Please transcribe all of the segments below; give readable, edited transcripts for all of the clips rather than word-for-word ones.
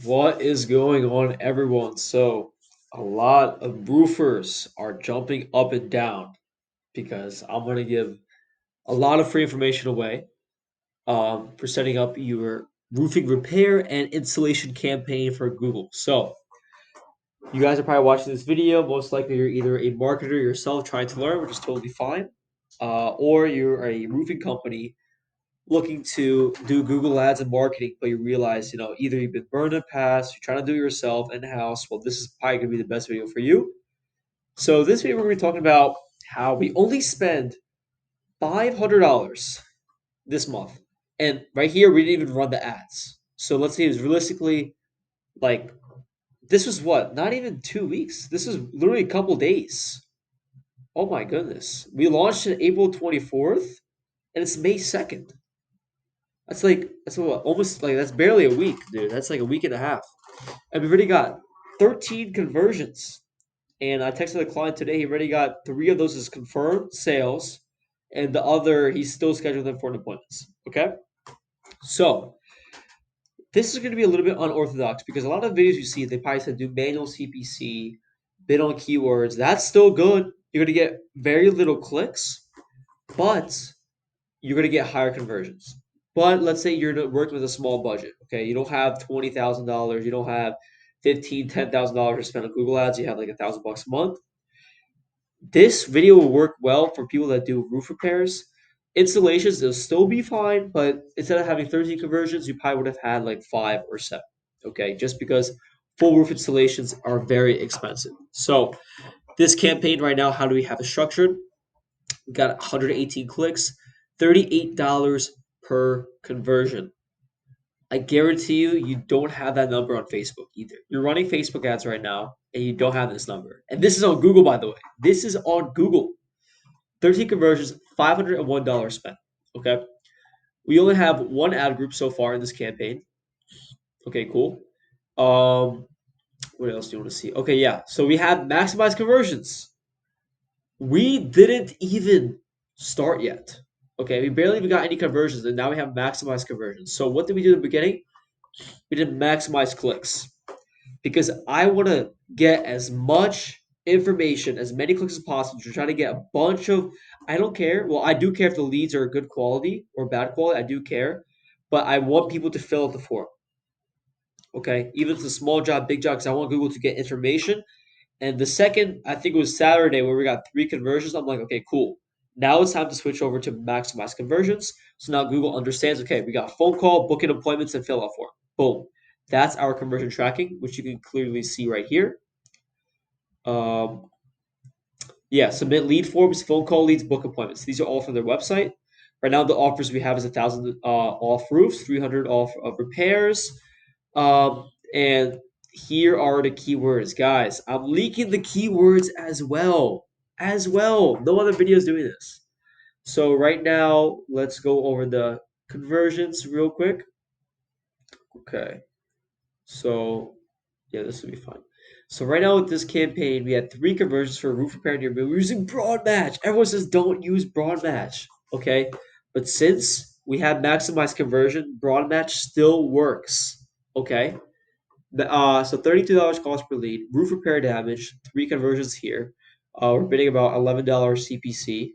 What is going on, everyone? So, a lot of roofers are jumping up and down because I'm going to give a lot of free information away for setting up your roofing repair and installation campaign for Google. So, you guys are probably watching this video. Most likely, you're either a marketer yourself trying to learn, which is totally fine, or you're a roofing company looking to do Google ads and marketing, but you realize, either you've been burned in the past, you're trying to do it yourself in house. Well, this is probably going to be the best video for you. So, this video, we're going to be talking about how we only spend $500 this month. And right here, we didn't even run the ads. So, let's say it was realistically like this was what? Not even 2 weeks. This is literally a couple days. Oh my goodness. We launched it April 24th and it's May 2nd. That's what almost like that's barely a week, dude. That's like a week and a half. And we've already got 13 conversions. And I texted the client today. He already got three of those as confirmed sales, and the other he's still scheduled them for appointments. Okay, so this is going to be a little bit unorthodox because a lot of videos you see they probably said do manual CPC, bid on keywords. That's still good. You're going to get very little clicks, but you're going to get higher conversions. But let's say you're working with a small budget. Okay, you don't have $20,000. You don't have 15, $10,000 to spend on Google Ads. You have like $1,000 a month. This video will work well for people that do roof repairs. Installations, they'll still be fine, but instead of having 13 conversions, you probably would have had like 5 or 7. Okay, just because full roof installations are very expensive. So this campaign right now, how do we have it structured? We got 118 clicks, $38 per conversion. I guarantee you, you don't have that number on Facebook either. You're running Facebook ads right now, and you don't have this number. And this is on Google, by the way. This is on Google. 13 conversions, $501 spent. Okay. We only have one ad group so far in this campaign. Okay, cool. Um, what else do you want to see? Okay, yeah. So we have maximized conversions. We didn't even start yet. Okay, we barely even got any conversions, and now we have maximized conversions. So what did we do in the beginning? We did maximize clicks because I want to get as much information, as many clicks as possible to try to get a bunch of. I don't care. Well, I do care if the leads are good quality or bad quality. I do care, but I want people to fill out the form. Okay, even if it's a small job, big job, because I want Google to get information. And the second, I think it was Saturday, where we got 3 conversions. I'm like, okay, cool. Now it's time to switch over to maximize conversions. So now Google understands, okay, we got phone call, booking appointments, and fill out form. Boom. That's our conversion tracking, which you can clearly see right here. Um, yeah, submit lead forms, phone call leads, book appointments. These are all from their website. Right now, the offers we have is 1,000 off roofs, 300 off of repairs, and here are the keywords, guys. I'm leaking the keywords as well. As well. No other video is doing this. So right now, let's go over the conversions real quick. Okay. So yeah, this will be fun. So right now with this campaign, we had 3 conversions for roof repair near me. We're using broad match. Everyone says don't use broad match. Okay. But since we have maximized conversion, broad match still works. Okay. So $32 cost per lead, roof repair damage, 3 conversions here. We're bidding about $11 CPC.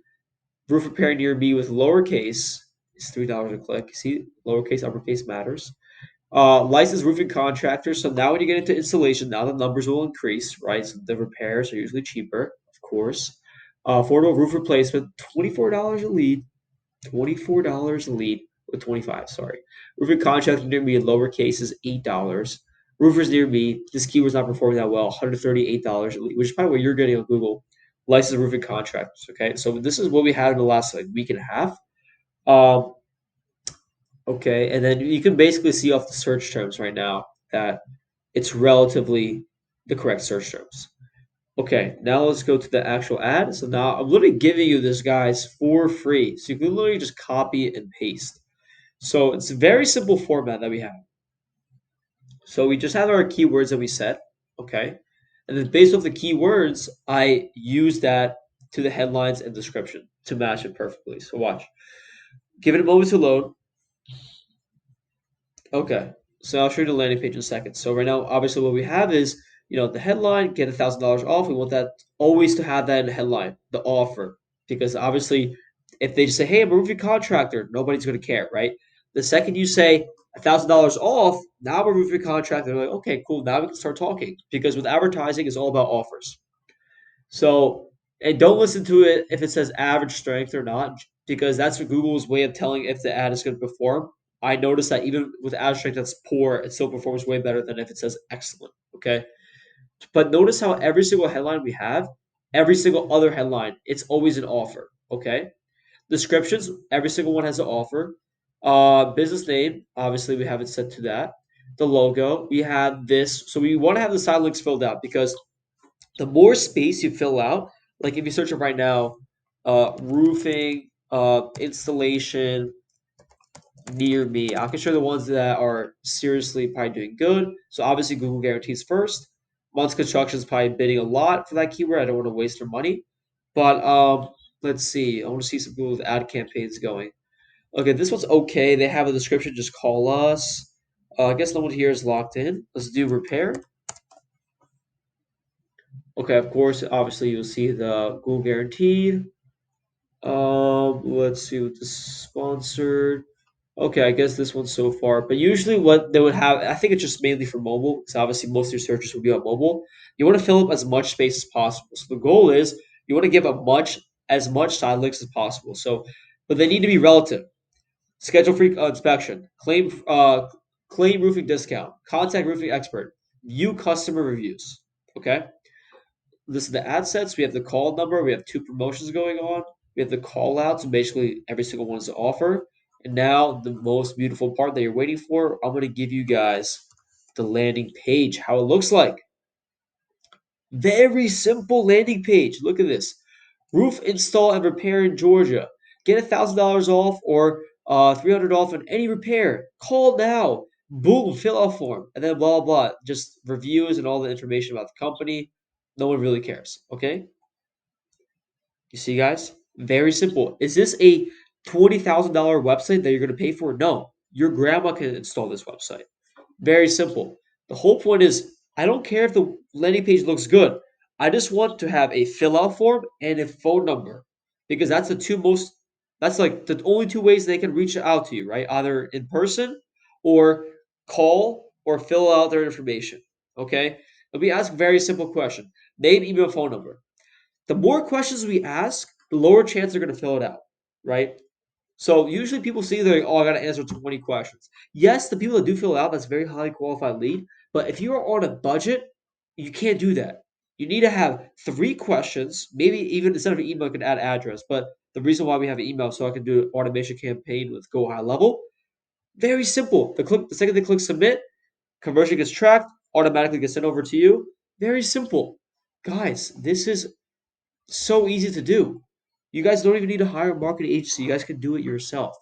Roof repair near me with lowercase is $3 a click. See, lowercase, uppercase matters. Licensed roofing contractors. So now when you get into installation, now the numbers will increase, right? So the repairs are usually cheaper, of course. Affordable roof replacement, $24 a lead. $24 a lead with 25, sorry. Roofing contractor near me in lowercase is $8. Roofers near me, this keyword's not performing that well, $138 a lead, which is probably what you're getting on Google. Licensed roofing contractors. Okay, so this is what we had in the last like week and a half. Um, okay, and then you can basically see off the search terms right now that it's relatively the correct search terms. Okay, now let's go to the actual ad. So now I'm literally giving you this, guys, for free. So you can literally just copy it and paste. So it's a very simple format that we have. So we just have our keywords that we set, okay? And then based off the keywords, I use that to the headlines and description to match it perfectly. So watch. Give it a moment to load. Okay. So I'll show you the landing page in a second. So right now, obviously, what we have is, the headline, get $1,000 off. We want that always to have that in the headline, the offer, because obviously, if they just say, "Hey, I'm a roofing contractor," nobody's going to care, right? The second you say $1,000 off, now I'm a roofing contractor. They're like, "Okay, cool. Now we can start talking." Because with advertising, it's all about offers. So, and don't listen to it if it says average strength or not, because that's Google's way of telling if the ad is going to perform. I noticed that even with average strength that's poor, it still performs way better than if it says excellent. Okay. But notice how every single headline we have, every single other headline, it's always an offer. Okay. Descriptions, every single one has an offer. Business name, obviously we have it set to that. The logo, we have this. So we want to have the side links filled out because the more space you fill out, like if you search it right now, roofing, installation near me, I can show the ones that are seriously probably doing good. So obviously Google guarantees first. Once construction is probably bidding a lot for that keyword. I don't want to waste their money. But let's see. I want to see some Google's ad campaigns going. Okay, this one's okay. They have a description. Just call us. I guess no one here is locked in. Let's do repair. Okay, of course, obviously you'll see the Google guaranteed. Let's see what the sponsored. Okay, I guess this one so far. But usually, what they would have, I think it's just mainly for mobile, because obviously most of your searches will be on mobile. You want to fill up as much space as possible. So the goal is you want to give as much side links as possible. So, but they need to be relative. Schedule free inspection, claim roofing discount, contact roofing expert, view customer reviews. Okay. This is the ad sets. We have the call number. We have two promotions going on. We have the call outs. So basically, every single one is an offer. And now, the most beautiful part that you're waiting for, I'm going to give you guys the landing page, how it looks like. Very simple landing page. Look at this. Roof install and repair in Georgia. Get $1,000 off or 300 off on any repair. Call now. Boom, fill out form. And then blah, blah, blah. Just reviews and all the information about the company. No one really cares. Okay? You see, guys? Very simple. Is this a $20,000 website that you're going to pay for? No. Your grandma can install this website. Very simple. The whole point is I don't care if the landing page looks good. I just want to have a fill out form and a phone number because that's like the only two ways they can reach out to you, right? Either in person or call or fill out their information. Okay? Let me ask a very simple question. Name, email, phone number. The more questions we ask, the lower chance they're going to fill it out, right? So usually people see they're like, oh, I got to answer 20 questions. Yes, the people that do fill it out, that's a very highly qualified lead. But if you are on a budget, you can't do that. You need to have three questions, maybe even instead of an email, you can add address. But the reason why we have an email so I can do an automation campaign with Go High Level, very simple. The second they click submit, conversion gets tracked, automatically gets sent over to you. Very simple. Guys, this is so easy to do. You guys don't even need to hire a marketing agency. You guys can do it yourself.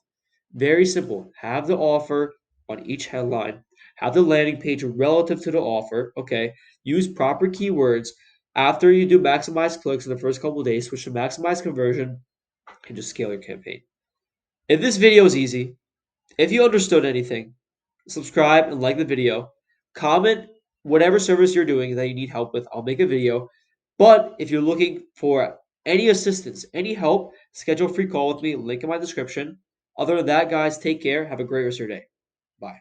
Very simple. Have the offer on each headline. Have the landing page relative to the offer. Okay. Use proper keywords. After you do maximize clicks in the first couple of days, switch to maximize conversion and just scale your campaign. If this video is easy, if you understood anything, subscribe and like the video. Comment whatever service you're doing that you need help with. I'll make a video. But if you're looking for any assistance, any help, schedule a free call with me. Link in my description. Other than that, guys, take care. Have a great rest of your day. Bye.